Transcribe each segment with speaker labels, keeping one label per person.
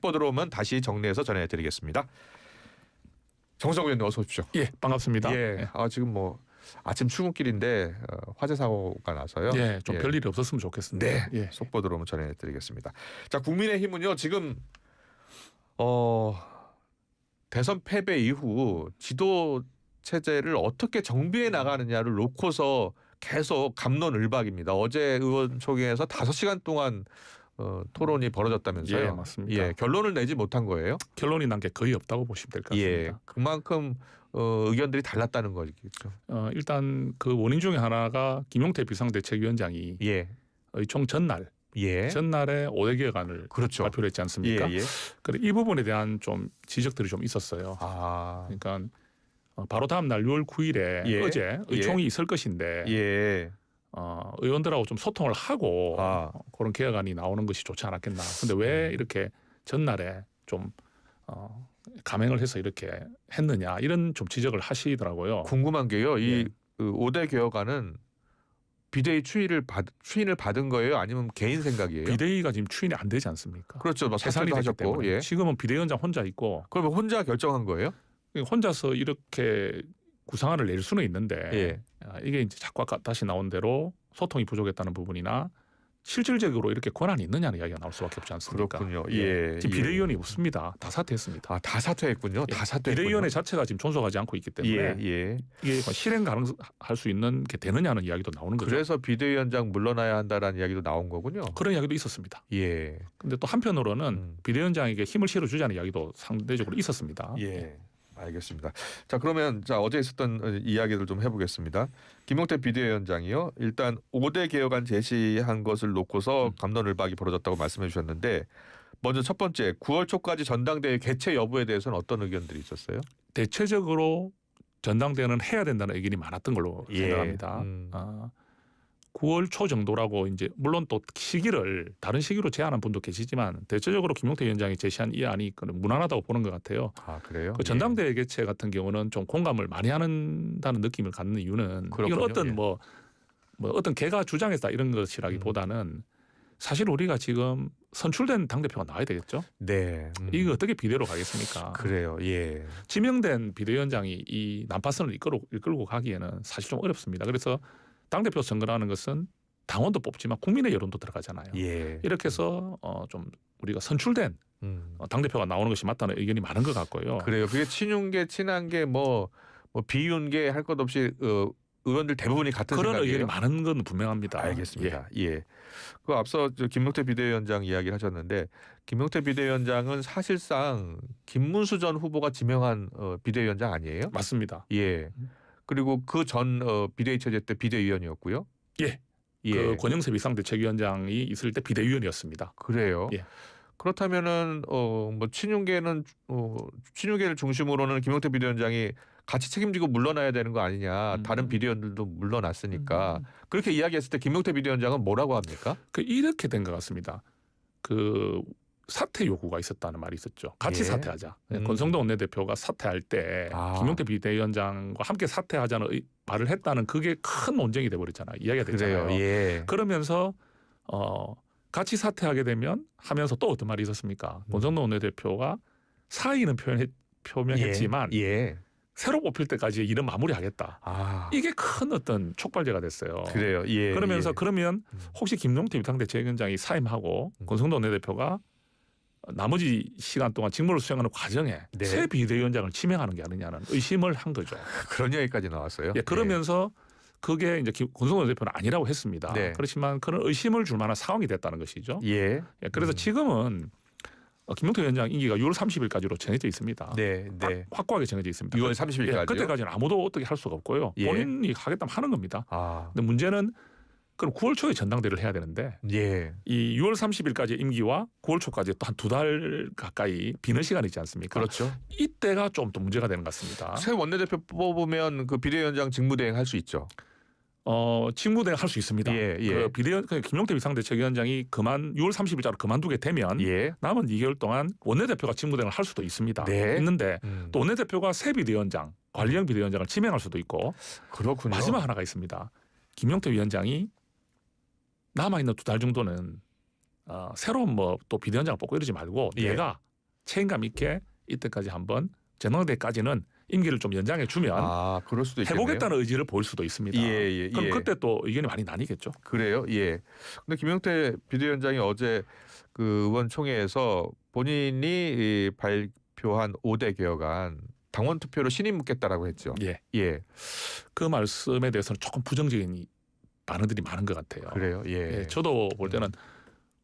Speaker 1: 속보 들어오면 다시 정리해서 전해드리겠습니다. 정성호 의원님 어서 오십시오.
Speaker 2: 예, 반갑습니다.
Speaker 1: 예, 지금 뭐 아침 출근길인데 화재 사고가 나서요.
Speaker 2: 예, 좀 별일이 없었으면 좋겠습니다.
Speaker 1: 네,
Speaker 2: 예.
Speaker 1: 속보 들어오면 전해드리겠습니다. 자, 국민의힘은요 지금 대선 패배 이후 지도 체제를 어떻게 정비해 나가느냐를 놓고서 계속 갑론을박입니다. 어제 의원총회에서 5시간 동안 토론이 벌어졌다면서요.
Speaker 2: 예, 맞습니다.
Speaker 1: 예, 결론을 내지 못한 거예요.
Speaker 2: 결론이 난 게 거의 없다고 보시면 될 것 같습니다.
Speaker 1: 예, 그만큼 의견들이 달랐다는 거죠.
Speaker 2: 일단 그 원인 중에 하나가 김용태 비상대책위원장이
Speaker 1: 예,
Speaker 2: 의총 전날 전날에 5대 개혁안을
Speaker 1: 그렇죠.
Speaker 2: 발표를 했지 않습니까?
Speaker 1: 예, 예.
Speaker 2: 그래 이 부분에 대한 좀 지적들이 좀 있었어요. 그러니까 바로 다음 날 6월 9일에
Speaker 1: 예.
Speaker 2: 어제 의총이 있을 것인데
Speaker 1: 예.
Speaker 2: 의원들하고 좀 소통을 하고 그런 개혁안이 나오는 것이 좋지 않았겠나. 근데 왜 이렇게 전날에 좀 감행을 해서 이렇게 했느냐 이런 좀 지적을 하시더라고요.
Speaker 1: 궁금한 게요. 이
Speaker 2: 예.
Speaker 1: 5대 개혁안은 비대위 추인을 받은 거예요? 아니면 개인 생각이에요?
Speaker 2: 비대위가 지금 추인이 안 되지 않습니까?
Speaker 1: 그렇죠. 뭐
Speaker 2: 해산이
Speaker 1: 사퇴도
Speaker 2: 됐기
Speaker 1: 하셨고.
Speaker 2: 때문에
Speaker 1: 예.
Speaker 2: 지금은 비대위원장 혼자 있고
Speaker 1: 그러면 혼자 결정한 거예요?
Speaker 2: 혼자서 이렇게 구상안을 낼 수는 있는데
Speaker 1: 예.
Speaker 2: 이게 이제 자꾸 아까 다시 나온 대로 소통이 부족했다는 부분이나 실질적으로 이렇게 권한이 있느냐는 이야기가 나올 수밖에 없지 않습니까?
Speaker 1: 그렇군요. 예.
Speaker 2: 지금 비대위원이 없습니다. 다 사퇴했습니다.
Speaker 1: 다 사퇴했군요. 다 사퇴했군요.
Speaker 2: 비대위원회 자체가 지금 존속하지 않고 있기 때문에 이게 실행 가능할 수 있는 게 되느냐는 이야기도 나오는 거죠.
Speaker 1: 그래서 비대위원장 물러나야 한다라는 이야기도 나온 거군요.
Speaker 2: 그런 이야기도 있었습니다.
Speaker 1: 예.
Speaker 2: 근데 또 한편으로는 비대위원장에게 힘을 실어주자는 이야기도 상대적으로 있었습니다.
Speaker 1: 예. 알겠습니다. 자, 그러면 어제 있었던 이야기를 좀 해보겠습니다. 김용태 비대위원장이요. 일단 5대 개혁안 제시한 것을 놓고서 갑론을박이 벌어졌다고 말씀해 주셨는데 먼저 첫 번째 9월 초까지 전당대회 개최 여부에 대해서는 어떤 의견들이 있었어요?
Speaker 2: 대체적으로 전당대회는 해야 된다는 의견이 많았던 걸로 생각합니다. 9월 초 정도라고 이제 물론 또 시기를 다른 시기로 제안한 분도 계시지만 대체적으로 김용태 위원장이 제시한 이 안이 무난하다고 보는 것 같아요.
Speaker 1: 그래요?
Speaker 2: 그 전당대회 개최 같은 경우는 좀 공감을 많이 한다는 느낌을 갖는 이유는 이건 어떤 뭐 어떤 개가 주장했다 이런 것이라기보다는 사실 우리가 지금 선출된 당대표가 나와야 되겠죠.
Speaker 1: 네.
Speaker 2: 이거 어떻게 비대로 가겠습니까?
Speaker 1: 그래요. 예.
Speaker 2: 지명된 비대위원장이 이 난파선을 이끌고 가기에는 사실 좀 어렵습니다. 그래서 당대표 선거라는 것은 당원도 뽑지만 국민의 여론도 들어가잖아요.
Speaker 1: 예.
Speaker 2: 이렇게 해서 좀 우리가 선출된 당대표가 나오는 것이 맞다는 의견이 많은 것 같고요.
Speaker 1: 그래요. 그게 친윤계, 친한계, 비윤계 할 것 없이 의원들 대부분이 같은
Speaker 2: 그런
Speaker 1: 생각이에요.
Speaker 2: 의견이 많은 건 분명합니다.
Speaker 1: 알겠습니다. 예. 그 앞서 김용태 비대위원장 이야기를 하셨는데 김용태 비대위원장은 사실상 김문수 전 후보가 지명한 비대위원장 아니에요?
Speaker 2: 맞습니다.
Speaker 1: 예. 그리고 그 전 비대위 체제 때 비대위원이었고요.
Speaker 2: 예. 그 권영세 비상대책위원장이 있을 때 비대위원이었습니다.
Speaker 1: 그래요.
Speaker 2: 예.
Speaker 1: 그렇다면은 친윤계를 중심으로는 김용태 비대위원장이 같이 책임지고 물러나야 되는 거 아니냐. 다른 비대위원들도 물러났으니까 그렇게 이야기했을 때 김용태 비대위원장은 뭐라고 합니까?
Speaker 2: 이렇게 된 것 같습니다. 그 사퇴 요구가 있었다는 말이 있었죠. 같이 사퇴하자. 권성동 원내대표가 사퇴할 때 김용태 비대위원장과 함께 사퇴하자는 말을 했다는 그게 큰 논쟁이 돼버렸잖아요. 이야기가 됐잖아요.
Speaker 1: 그래요. 예.
Speaker 2: 그러면서 같이 사퇴하게 되면 하면서 또 어떤 말이 있었습니까? 권성동 원내대표가 사의는 표명했지만 새로 뽑힐 때까지 일은 마무리하겠다. 이게 큰 어떤 촉발제가 됐어요.
Speaker 1: 그래요. 예.
Speaker 2: 그러면서 그러면 혹시 김용태 비상대책위원장이 사임하고 권성동 원내대표가 나머지 시간 동안 직무를 수행하는 과정에 새 비대위원장을 지명하는 게 아니냐는 의심을 한 거죠.
Speaker 1: 그런 얘기까지 나왔어요.
Speaker 2: 예, 그러면서 그게 이제 권성동 대표는 아니라고 했습니다. 그렇지만 그런 의심을 줄 만한 상황이 됐다는 것이죠.
Speaker 1: 예.
Speaker 2: 그래서 지금은 김용태 위원장 임기가 6월 30일까지로 정해져 있습니다. 확고하게 정해져 있습니다.
Speaker 1: 6월 30일까지요?
Speaker 2: 그때까지는 아무도 어떻게 할 수가 없고요. 본인이 하겠다면 하는 겁니다. 근데 문제는 그럼 9월 초에 전당대회를 해야 되는데 이 6월 30일까지 임기와 9월 초까지 또 한 2달 가까이 비는 시간이 있지 않습니까?
Speaker 1: 그렇죠.
Speaker 2: 이때가 좀 또 문제가 되는 것 같습니다.
Speaker 1: 새 원내대표 뽑으면 그 비대위원장 직무대행 할 수 있죠.
Speaker 2: 직무대행 할 수 있습니다. 그 김용태 비상대책위원장이 6월 30일자로 그만두게 되면 남은 2개월 동안 원내대표가 직무대행을 할 수도 있습니다. 있는데 또 원내대표가 새 비대위원장, 관리형 비대위원장을 지명할 수도 있고
Speaker 1: 그렇군요.
Speaker 2: 마지막 하나가 있습니다. 김용태 위원장이 남아있는 2달 정도는 새로운 또 비대위원장을 뽑고 이러지 말고 내가 책임감 있게 이때까지 한번 전당대회까지는 임기를 좀 연장해 주면
Speaker 1: 그럴 수도 있겠네요.
Speaker 2: 해보겠다는 의지를 보일 수도 있습니다. 그럼 그때 또 의견이 많이 나뉘겠죠.
Speaker 1: 그래요. 예. 근데 김용태 비대위원장이 어제 그 의원총회에서 본인이 발표한 5대 개혁안 당원 투표로 신임 묻겠다라고 했죠.
Speaker 2: 예. 그 말씀에 대해서는 조금 부정적인 반응들이 많은 것 같아요.
Speaker 1: 그래요. 예.
Speaker 2: 저도 볼 때는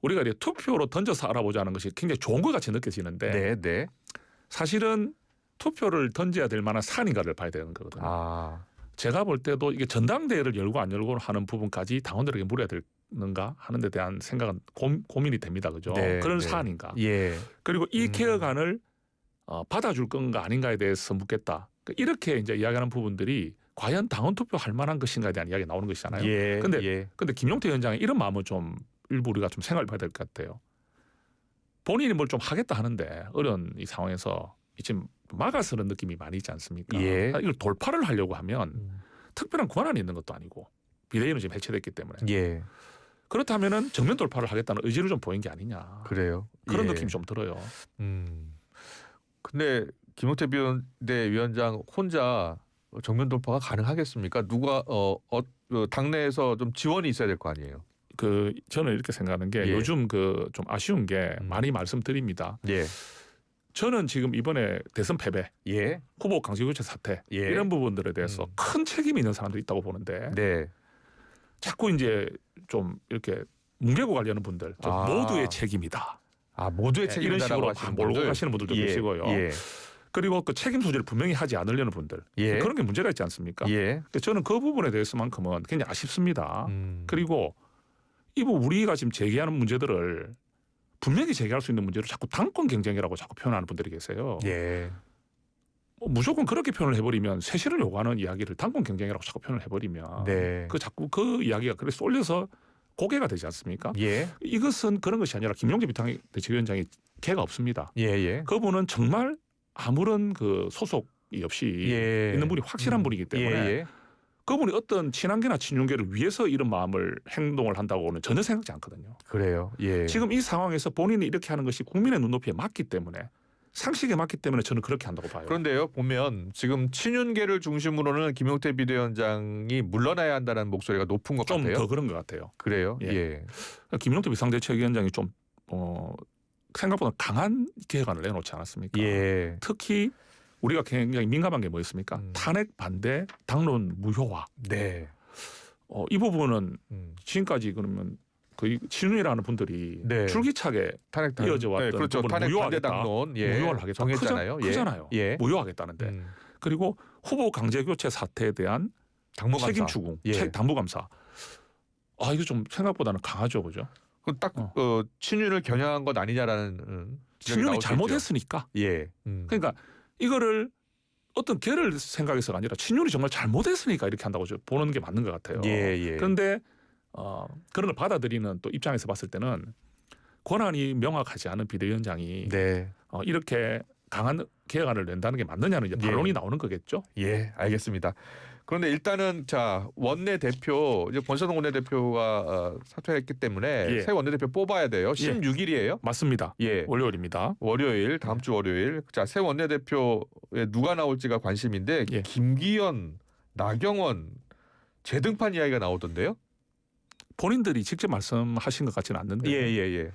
Speaker 2: 우리가 이제 투표로 던져서 알아보자는 것이 굉장히 좋은 것 같이 느껴지는데
Speaker 1: 네. 사실은
Speaker 2: 투표를 던져야 될 만한 사안인가를 봐야 되는 거거든요. 제가 볼 때도 이게 전당대회를 열고 안 열고 하는 부분까지 당원들에게 물어야 되는가 하는 데 대한 생각은 고민이 됩니다. 그죠? 그런 사안인가. 그리고 이 개혁안을 받아줄 건가 아닌가에 대해서 묻겠다. 이렇게 이제 이야기하는 부분들이 과연 당원 투표할 만한 것인가에 대한 이야기가 나오는 것이잖아요. 근데 김용태 위원장의 이런 마음은 좀 일부 우리가 좀 생각해 봐야 될 것 같아요. 본인이 뭘 좀 하겠다 하는데 어려운 이 상황에서 지금 막아서는 느낌이 많이 있지 않습니까? 이걸 돌파를 하려고 하면 특별한 권한이 있는 것도 아니고 비대위는 지금 해체됐기 때문에 그렇다면은 정면 돌파를 하겠다는 의지를 좀 보인 게 아니냐.
Speaker 1: 그래요.
Speaker 2: 그런 느낌이 좀 들어요.
Speaker 1: 근데 김용태 비대위원장 혼자 정면 돌파가 가능하겠습니까? 누가 당내에서 좀 지원이 있어야 될 거 아니에요.
Speaker 2: 저는 이렇게 생각하는 게 요즘 좀 아쉬운 게 많이 말씀드립니다. 저는 지금 이번에 대선 패배, 후보 강제교체 사태 이런 부분들에 대해서 큰 책임이 있는 사람들이 있다고 보는데 자꾸 이제 좀 이렇게 뭉개고 가려는 분들 모두의 책임이다.
Speaker 1: 모두의 책임이다라고
Speaker 2: 이런 식으로
Speaker 1: 하시는
Speaker 2: 몰고
Speaker 1: 분들.
Speaker 2: 가시는 분들도 계시고요. 그리고 그 책임 소재를 분명히 하지 않으려는 분들 그런 게 문제가 있지 않습니까? 저는 그 부분에 대해서만큼은 굉장히 아쉽습니다. 그리고 우리가 지금 제기하는 문제들을 분명히 제기할 수 있는 문제를 자꾸 당권 경쟁이라고 자꾸 표현하는 분들이 계세요. 무조건 그렇게 표현을 해버리면 쇄신을 요구하는 이야기를 당권 경쟁이라고 자꾸 표현을 해버리면 자꾸 그 이야기가 그래 쏠려서 고개가 되지 않습니까? 이것은 그런 것이 아니라 김용태 비대위원장이 개가 없습니다. 그분은 정말 아무런 소속이 없이 있는 분이 확실한 분이기 때문에 그분이 어떤 친한계나 친윤계를 위해서 이런 행동을 한다고는 전혀 생각지 않거든요.
Speaker 1: 그래요.
Speaker 2: 지금 이 상황에서 본인이 이렇게 하는 것이 국민의 눈높이에 맞기 때문에 상식에 맞기 때문에 저는 그렇게 한다고 봐요.
Speaker 1: 그런데요, 보면 지금 친윤계를 중심으로는 김용태 비대위원장이 물러나야 한다는 목소리가 높은 것 같아요.
Speaker 2: 좀 더 그런 것 같아요.
Speaker 1: 그래요?
Speaker 2: 김용태 비상대책위원장이 좀 생각보다 강한 개혁안을 내놓지 않았습니까? 특히 우리가 굉장히 민감한 게 뭐였습니까? 탄핵 반대, 당론 무효화. 이 부분은 지금까지 그러면 거의 친윤이라는 분들이 줄기차게 이어져 왔던
Speaker 1: 그렇죠. 탄핵 반대 당론
Speaker 2: 무효화를 하겠다.
Speaker 1: 정했잖아요.
Speaker 2: 크잖아요. 무효하겠다는데. 그리고 후보 강제 교체 사태에 대한
Speaker 1: 당무감사.
Speaker 2: 책임 추궁, 당무감사. 이거 좀 생각보다는 강하죠, 그죠?
Speaker 1: 그럼 딱 친윤을 겨냥한 것 아니냐라는
Speaker 2: 친윤이 잘못했으니까. 그러니까 이거를 어떤 개를 생각해서가 아니라 친윤이 정말 잘못했으니까 이렇게 한다고 보는 게 맞는 것 같아요. 그런데 그런 걸 받아들이는 또 입장에서 봤을 때는 권한이 명확하지 않은 비대위원장이 이렇게 강한 개혁안을 낸다는 게 맞느냐는 이제 반론이 나오는 거겠죠.
Speaker 1: 알겠습니다. 그런데 일단은 원내대표 이제 권선동 원내대표가 사퇴했기 때문에 새 원내대표 뽑아야 돼요. 16일이에요.
Speaker 2: 맞습니다. 월요일입니다.
Speaker 1: 월요일 다음 주 월요일. 새 원내대표에 누가 나올지가 관심인데 김기현, 나경원 재등판 이야기가 나오던데요.
Speaker 2: 본인들이 직접 말씀하신 것 같지는 않는데.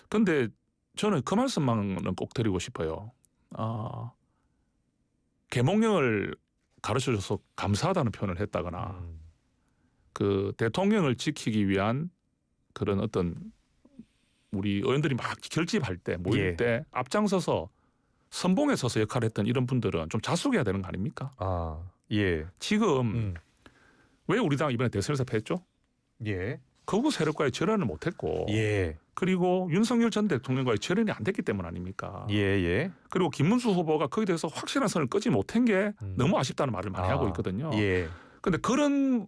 Speaker 2: 근데 저는 그 말씀만은 꼭 드리고 싶어요. 계몽령을 가르쳐줘서 감사하다는 표현을 했다거나 그 대통령을 지키기 위한 그런 어떤 우리 의원들이 막 결집할 때 모일 때 앞장서서 선봉에 서서 역할을 했던 이런 분들은 좀 자숙해야 되는 거 아닙니까? 지금 왜 우리 당 이번에 대선에서 패했죠? 극우 세력과의 절연을 못했고 그리고 윤석열 전 대통령과의 절연이 안 됐기 때문 아닙니까? 그리고 김문수 후보가 거기에 대해서 확실한 선을 끄지 못한 게 너무 아쉽다는 말을 많이 하고 있거든요. 그런데 그런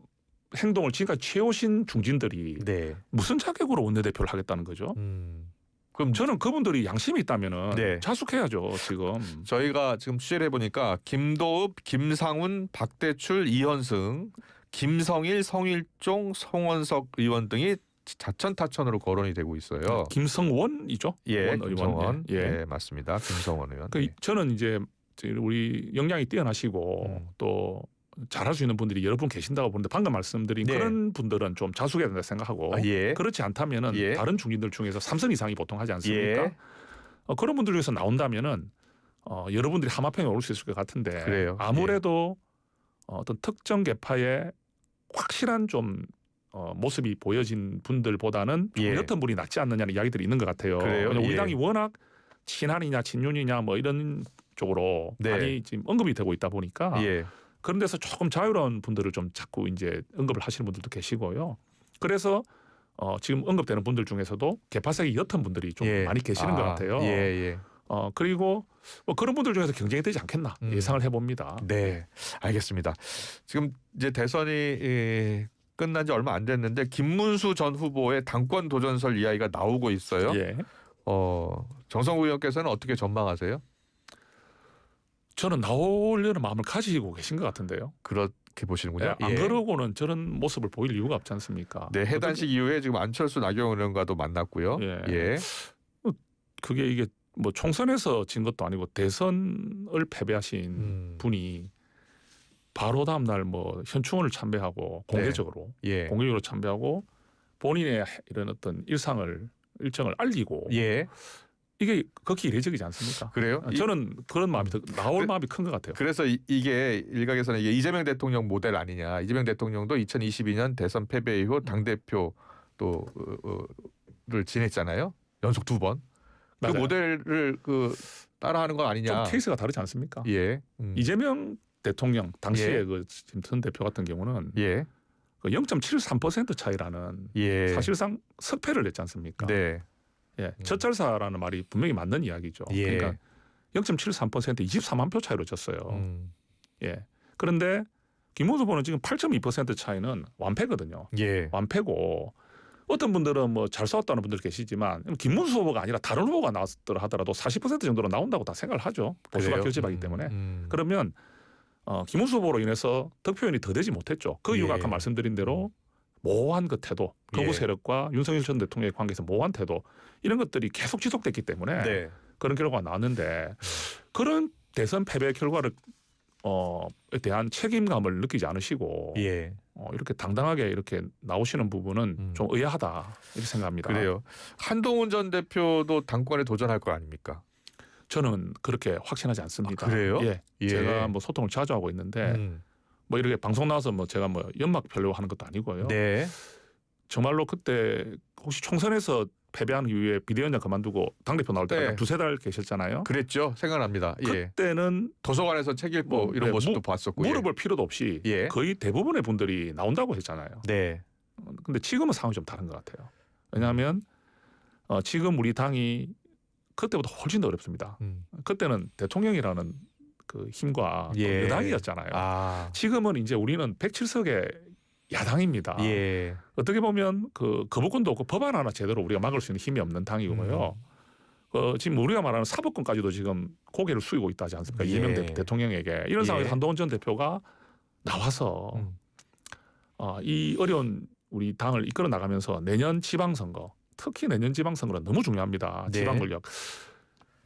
Speaker 2: 행동을 지금까지 취해오신 중진들이 무슨 자격으로 원내대표를 하겠다는 거죠? 그럼 저는 그분들이 양심이 있다면은 자숙해야죠. 지금
Speaker 1: 저희가 지금 취재를 해보니까 김도읍, 김상훈, 박대출, 이현승, 김성일, 성일종, 성원석 의원 등이 자천타천으로 거론이 되고 있어요.
Speaker 2: 김성원이죠.
Speaker 1: 예,
Speaker 2: 원
Speaker 1: 김성원.
Speaker 2: 의원.
Speaker 1: 예, 맞습니다. 김성원 의원.
Speaker 2: 그 저는 이제 우리 역량이 뛰어나시고 또 잘할 수 있는 분들이 여러 분 계신다고 보는데 방금 말씀드린
Speaker 1: 네.
Speaker 2: 그런 분들은 좀 자숙해야 된다 생각하고
Speaker 1: 예.
Speaker 2: 그렇지 않다면은
Speaker 1: 예.
Speaker 2: 다른 중진들 중에서 3선 이상이 보통 하지 않습니까?
Speaker 1: 예.
Speaker 2: 그런 분들 중에서 나온다면은 여러분들이 하마평에 오를 수 있을 것 같은데
Speaker 1: 그래요.
Speaker 2: 아무래도 어떤 특정 계파의 확실한 좀 모습이 보여진 분들보다는 좀
Speaker 1: 예.
Speaker 2: 옅은 분이 낫지 않느냐는 이야기들이 있는 것 같아요.
Speaker 1: 그래요?
Speaker 2: 우리
Speaker 1: 예.
Speaker 2: 당이 워낙 친한이냐 친윤이냐 뭐 이런 쪽으로
Speaker 1: 네.
Speaker 2: 많이 지금 언급이 되고 있다 보니까
Speaker 1: 예.
Speaker 2: 그런 데서 조금 자유로운 분들을 좀 자꾸 이제 언급을 하시는 분들도 계시고요. 그래서 지금 언급되는 분들 중에서도 개파색이 옅은 분들이 좀
Speaker 1: 예.
Speaker 2: 많이 계시는 것 같아요.
Speaker 1: 예, 예.
Speaker 2: 그리고 뭐 그런 분들 중에서 경쟁이 되지 않겠나 예상을 해봅니다.
Speaker 1: 네, 알겠습니다. 지금 이제 대선이 끝난 지 얼마 안 됐는데 김문수 전 후보의 당권 도전설 이야기가 나오고 있어요.
Speaker 2: 예.
Speaker 1: 정성우 의원께서는 어떻게 전망하세요?
Speaker 2: 저는 나오려는 마음을 가지고 계신 것 같은데요.
Speaker 1: 그렇게 보시는군요.
Speaker 2: 안 그러고는 저런 모습을 보일 이유가 없지 않습니까?
Speaker 1: 네, 해단식 이후에 지금 안철수 나경원 의원과도 만났고요.
Speaker 2: 예.
Speaker 1: 예.
Speaker 2: 그게 이게 뭐 총선에서 진 것도 아니고 대선을 패배하신 분이 바로 다음 날 뭐 현충원을 참배하고 공개적으로
Speaker 1: 예.
Speaker 2: 공개적으로 참배하고 본인의 이런 어떤 일정을 알리고
Speaker 1: 예.
Speaker 2: 이게 극히 이례적이지 않습니까?
Speaker 1: 그래요?
Speaker 2: 저는 그런 마음이 나올 마음이 큰 것 같아요.
Speaker 1: 그래서 이게 일각에서는 이게 이재명 대통령 모델 아니냐. 이재명 대통령도 2022년 대선 패배 이후 당 대표 또를 지냈잖아요. 연속 2번. 그
Speaker 2: 맞아요.
Speaker 1: 모델을 따라하는 거 아니냐.
Speaker 2: 좀 케이스가 다르지 않습니까?
Speaker 1: 예.
Speaker 2: 이재명 대통령 당시에
Speaker 1: 예.
Speaker 2: 그 지금 전 대표 같은 경우는
Speaker 1: 예.
Speaker 2: 그 0.73% 차이라는
Speaker 1: 예.
Speaker 2: 사실상 석패를 냈지 않습니까?
Speaker 1: 네.
Speaker 2: 예. 젖잘사라는 말이 분명히 맞는 이야기죠.
Speaker 1: 예.
Speaker 2: 그러니까 0.73% 24만 표 차이로 졌어요. 예. 그런데 김문수 후보는 지금 8.2% 차이는 완패거든요.
Speaker 1: 예.
Speaker 2: 완패고 어떤 분들은 뭐 잘 싸웠다는 분들 계시지만 김문수 후보가 아니라 다른 후보가 나왔더라 하더라도 40% 정도로 나온다고 다 생각을 하죠. 보수가
Speaker 1: 그래요?
Speaker 2: 결집하기 때문에. 그러면 김문수 후보로 인해서 득표율이 더 되지 못했죠. 그 이유가
Speaker 1: 예.
Speaker 2: 아까 말씀드린 대로 모호한 그 태도, 극우
Speaker 1: 예.
Speaker 2: 세력과 윤석열 전 대통령의 관계에서 모호한 태도 이런 것들이 계속 지속됐기 때문에
Speaker 1: 네.
Speaker 2: 그런 결과가 나왔는데 그런 대선 패배 결과를 대한 책임감을 느끼지 않으시고
Speaker 1: 예.
Speaker 2: 이렇게 당당하게 이렇게 나오시는 부분은 좀 의아하다 이렇게 생각합니다.
Speaker 1: 그래요. 한동훈 전 대표도 당권에 도전할 거 아닙니까?
Speaker 2: 저는 그렇게 확신하지 않습니다.
Speaker 1: 그래요?
Speaker 2: 예.
Speaker 1: 예.
Speaker 2: 제가 뭐 소통을 자주 하고 있는데 뭐 이렇게 방송 나와서 뭐 제가 뭐 연막 펴려고 하는 것도 아니고요.
Speaker 1: 네.
Speaker 2: 정말로 그때 혹시 총선에서 패배한 이후에 비대위원장 그만두고 당대표 나올 때까지
Speaker 1: 네.
Speaker 2: 두세 달 계셨잖아요.
Speaker 1: 그랬죠. 생각납니다. 예.
Speaker 2: 그때는
Speaker 1: 도서관에서 책 읽고 이런
Speaker 2: 네,
Speaker 1: 모습도 봤었고.
Speaker 2: 물어볼 필요도 없이
Speaker 1: 예.
Speaker 2: 거의 대부분의 분들이 나온다고 했잖아요.
Speaker 1: 네.
Speaker 2: 근데 지금은 상황이 좀 다른 것 같아요. 왜냐하면 지금 우리 당이 그때보다 훨씬 더 어렵습니다. 그때는 대통령이라는 그 힘과 또
Speaker 1: 예.
Speaker 2: 여당이었잖아요.
Speaker 1: 아.
Speaker 2: 지금은 이제 우리는 107석의 야당입니다.
Speaker 1: 예.
Speaker 2: 어떻게 보면 그 거부권도 없고 법안 하나 제대로 우리가 막을 수 있는 힘이 없는 당이고요. 지금 우리가 말하는 사법권까지도 지금 고개를 숙이고 있다 하지 않습니까?
Speaker 1: 예.
Speaker 2: 이재명 대통령에게 이런 상황에서
Speaker 1: 예.
Speaker 2: 한동훈 전 대표가 나와서 이 어려운 우리 당을 이끌어 나가면서 내년 지방선거, 특히 내년 지방선거는 너무 중요합니다.
Speaker 1: 네.
Speaker 2: 지방 권력.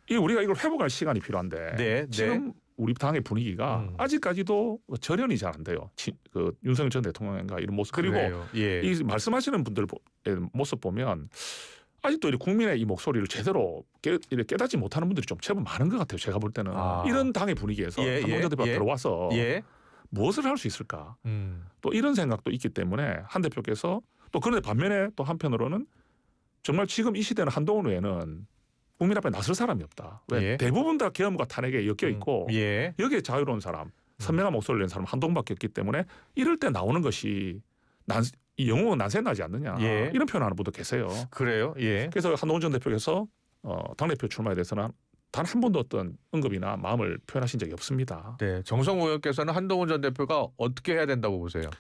Speaker 2: 이 우리가 이걸 회복할 시간이 필요한데
Speaker 1: 네.
Speaker 2: 지금 우리 당의 분위기가 아직까지도 절연이 잘 안 돼요. 그 윤석열 전 대통령과 이런 모습 그리고
Speaker 1: 그래요. 예.
Speaker 2: 이 말씀하시는 분들의 모습 보면 아직도 이 국민의 이 목소리를 제대로 깨닫지 못하는 분들이 좀 제법 많은 것 같아요. 제가 볼 때는 이런 당의 분위기에서
Speaker 1: 예,
Speaker 2: 한동훈 전 대표가
Speaker 1: 예.
Speaker 2: 들어와서
Speaker 1: 예.
Speaker 2: 무엇을 할 수 있을까? 또 이런 생각도 있기 때문에 한 대표께서 또 그런데 반면에 또 한편으로는 정말 지금 이 시대는 한동훈 외에는 국민 앞에 나설 사람이 없다. 왜
Speaker 1: 예.
Speaker 2: 대부분 다 계엄과 탄핵에 엮여 있고
Speaker 1: 예.
Speaker 2: 여기에 자유로운 사람, 선명한 목소리를 낸 사람 한동훈밖에 없기 때문에 이럴 때 나오는 것이 이 영웅은 난세 나지 않느냐
Speaker 1: 예.
Speaker 2: 이런 표현하는 분도 계세요.
Speaker 1: 그래요. 예.
Speaker 2: 그래서 한동훈 전 대표께서 당대표 출마에 대해서는 단 한 번도 어떤 언급이나 마음을 표현하신 적이 없습니다.
Speaker 1: 네. 정성호 의원께서는 한동훈 전 대표가 어떻게 해야 된다고 보세요?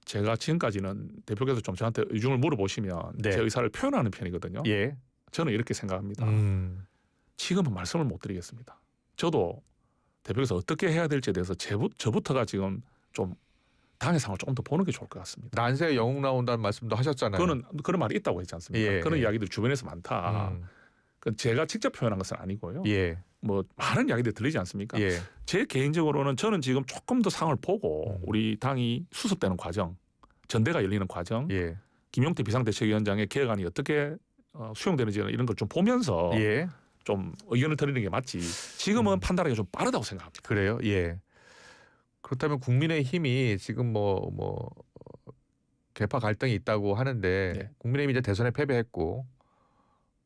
Speaker 2: 제가 지금까지는 대표께서 좀 저한테 의중을 물어보시면
Speaker 1: 네.
Speaker 2: 제 의사를 표현하는 편이거든요.
Speaker 1: 예.
Speaker 2: 저는 이렇게 생각합니다. 지금은 말씀을 못 드리겠습니다. 저도 대표께서 어떻게 해야 될지에 대해서 저부터가 지금 좀 당의 상을 조금 더 보는 게 좋을 것 같습니다.
Speaker 1: 난세에 영웅 나온다는 말씀도 하셨잖아요.
Speaker 2: 그런 말이 있다고 했지 않습니까?
Speaker 1: 예,
Speaker 2: 그런
Speaker 1: 예.
Speaker 2: 이야기들 주변에서 많다. 그 제가 직접 표현한 것은 아니고요.
Speaker 1: 예.
Speaker 2: 뭐 많은 이야기들 들리지 않습니까?
Speaker 1: 예.
Speaker 2: 제 개인적으로는 저는 지금 조금 더 상을 보고 우리 당이 수습되는 과정, 전대가 열리는 과정,
Speaker 1: 예.
Speaker 2: 김용태 비상대책위원장의 개혁안이 어떻게 수용되는지 이런 걸 좀 보면서
Speaker 1: 예.
Speaker 2: 좀 의견을 드리는 게 맞지. 지금은 판단하기가 좀 빠르다고 생각합니다.
Speaker 1: 그래요. 예. 그렇다면 국민의힘이 지금 뭐 개파 갈등이 있다고 하는데
Speaker 2: 예.
Speaker 1: 국민의힘이 이제 대선에 패배했고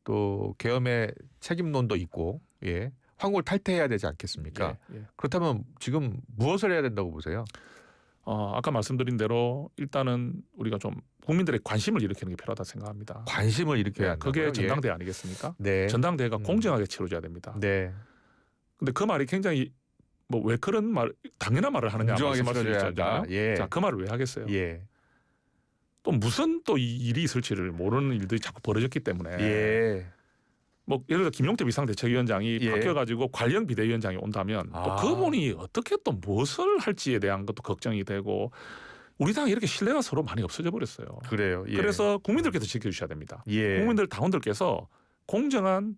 Speaker 1: 또 계엄의 책임론도 있고 예. 황홀 탈퇴해야 되지 않겠습니까?
Speaker 2: 예, 예.
Speaker 1: 그렇다면 지금 무엇을 해야 된다고 보세요?
Speaker 2: 아까 말씀드린 대로 일단은 우리가 좀 국민들의 관심을 일으키는 게 필요하다 생각합니다.
Speaker 1: 관심을 일으켜야 한다고요?
Speaker 2: 그게 전당대 아니겠습니까?
Speaker 1: 네.
Speaker 2: 전당대회가 공정하게 치러져야 됩니다.
Speaker 1: 네.
Speaker 2: 근데 그 말이 굉장히 뭐 왜 그런 말 당연한 말을 하느냐
Speaker 1: 공정하게
Speaker 2: 말씀할 수
Speaker 1: 치러져야
Speaker 2: 있잖아요.
Speaker 1: 한다. 예.
Speaker 2: 자, 그 말을 왜 하겠어요?
Speaker 1: 예.
Speaker 2: 또 무슨 또 이 일이 있을지를 모르는 일들이 자꾸 벌어졌기 때문에
Speaker 1: 예.
Speaker 2: 뭐 예를 들어 김용태 비상대책위원장이
Speaker 1: 예.
Speaker 2: 바뀌어가지고 관련 비대위원장이 온다면 또 그분이 어떻게 또 무엇을 할지에 대한 것도 걱정이 되고 우리 당이 이렇게 신뢰가 서로 많이 없어져 버렸어요.
Speaker 1: 그래요. 예.
Speaker 2: 그래서 국민들께서 지켜주셔야 됩니다.
Speaker 1: 예.
Speaker 2: 국민들 당원들께서 공정한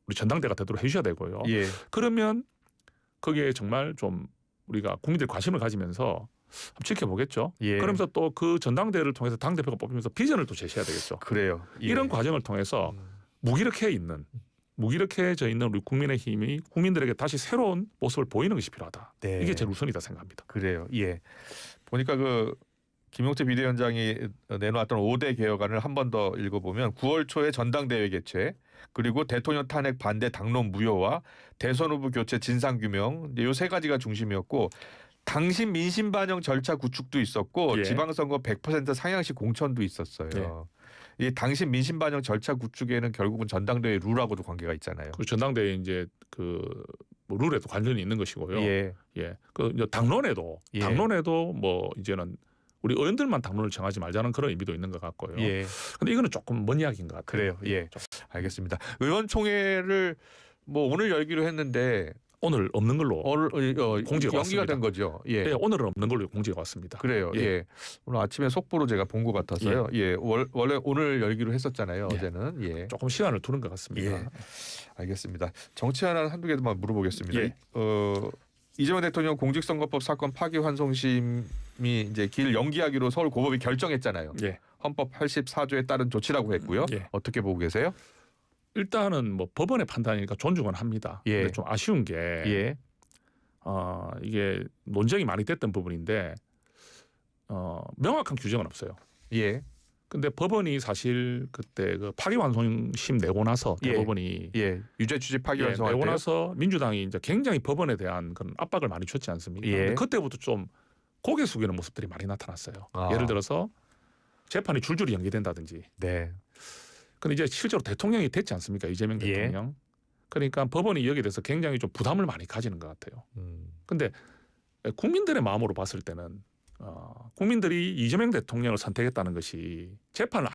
Speaker 2: 우리 전당대가 되도록 해주셔야 되고요.
Speaker 1: 예.
Speaker 2: 그러면 거기에 정말 좀 우리가 국민들 관심을 가지면서 한번 지켜보겠죠.
Speaker 1: 예.
Speaker 2: 그러면서 또 그 전당대회를 통해서 당 대표가 뽑히면서 비전을 또 제시해야 되겠죠.
Speaker 1: 그래요. 예.
Speaker 2: 이런 과정을 통해서 무기력해져 있는 우리 국민의힘이 국민들에게 다시 새로운 모습을 보이는 것이 필요하다.
Speaker 1: 네.
Speaker 2: 이게 제일 우선이다 생각합니다.
Speaker 1: 그래요. 예. 보니까 그 김용태 비대위원장이 내놓았던 5대 개혁안을 한 번 더 읽어보면 9월 초에 전당대회 개최, 그리고 대통령 탄핵 반대 당론 무효화, 대선 후보 교체 진상규명, 이 세 가지가 중심이었고 당신 민심 반영 절차 구축도 있었고
Speaker 2: 예.
Speaker 1: 지방선거 100% 상향식 공천도 있었어요. 이 당신 민심 반영 절차 구축에는 결국은 전당대회 룰하고도 관계가 있잖아요.
Speaker 2: 그 전당대회 이제 뭐 룰에도 관련이 있는 것이고요.
Speaker 1: 예.
Speaker 2: 예. 그 이제 당론에도
Speaker 1: 예.
Speaker 2: 뭐 이제는 우리 의원들만 당론을 정하지 말자는 그런 의미도 있는 것 같고요.
Speaker 1: 예.
Speaker 2: 근데 이거는 조금 먼 이야기인 것 같아요.
Speaker 1: 그래요. 예. 알겠습니다. 의원총회를 뭐 오늘 열기로 했는데
Speaker 2: 오늘 없는 걸로
Speaker 1: 연기가
Speaker 2: 공지가 왔습니다.
Speaker 1: 된 거죠. 예.
Speaker 2: 예, 오늘은 없는 걸로 공지가 왔습니다.
Speaker 1: 그래요. 예. 오늘 아침에 속보로 제가 본 것 같아서요. 예. 원래 오늘 열기로 했었잖아요.
Speaker 2: 예.
Speaker 1: 어제는. 예.
Speaker 2: 조금 시간을 두는 것 같습니다.
Speaker 1: 예. 알겠습니다. 정치 하나 한두 개만 물어보겠습니다.
Speaker 2: 예.
Speaker 1: 이재명 대통령 공직선거법 사건 파기환송심이 이제 길 연기하기로 서울 고법이 결정했잖아요.
Speaker 2: 예.
Speaker 1: 헌법 84조에 따른 조치라고 했고요.
Speaker 2: 예.
Speaker 1: 어떻게 보고 계세요?
Speaker 2: 일단은 뭐 법원의 판단이니까 존중은 합니다.
Speaker 1: 예.
Speaker 2: 근데 좀 아쉬운 게
Speaker 1: 예.
Speaker 2: 이게 논쟁이 많이 됐던 부분인데 명확한 규정은 없어요.
Speaker 1: 예.
Speaker 2: 근데 법원이 사실 그때 그 파기환송심 내고 나서
Speaker 1: 예.
Speaker 2: 대법원이
Speaker 1: 예. 유죄 취지 파기환송할
Speaker 2: 내고
Speaker 1: 때요?
Speaker 2: 나서 민주당이 이제 굉장히 법원에 대한 그런 압박을 많이 줬지 않습니까?
Speaker 1: 예.
Speaker 2: 근데 그때부터 좀 고개 숙이는 모습들이 많이 나타났어요.
Speaker 1: 아.
Speaker 2: 예를 들어서 재판이 줄줄이 연기된다든지.
Speaker 1: 네.
Speaker 2: 근데 이제 실제로 대통령이 됐지 않습니까? 이재명
Speaker 1: 예.
Speaker 2: 대통령. 그러니까 법원이 여기에 대해서 굉장히 좀 부담을 많이 가지는 것 같아요. 근데 국민들의 마음으로 봤을 때는 국민들이 이재명 대통령을 선택했다는 것이 재판을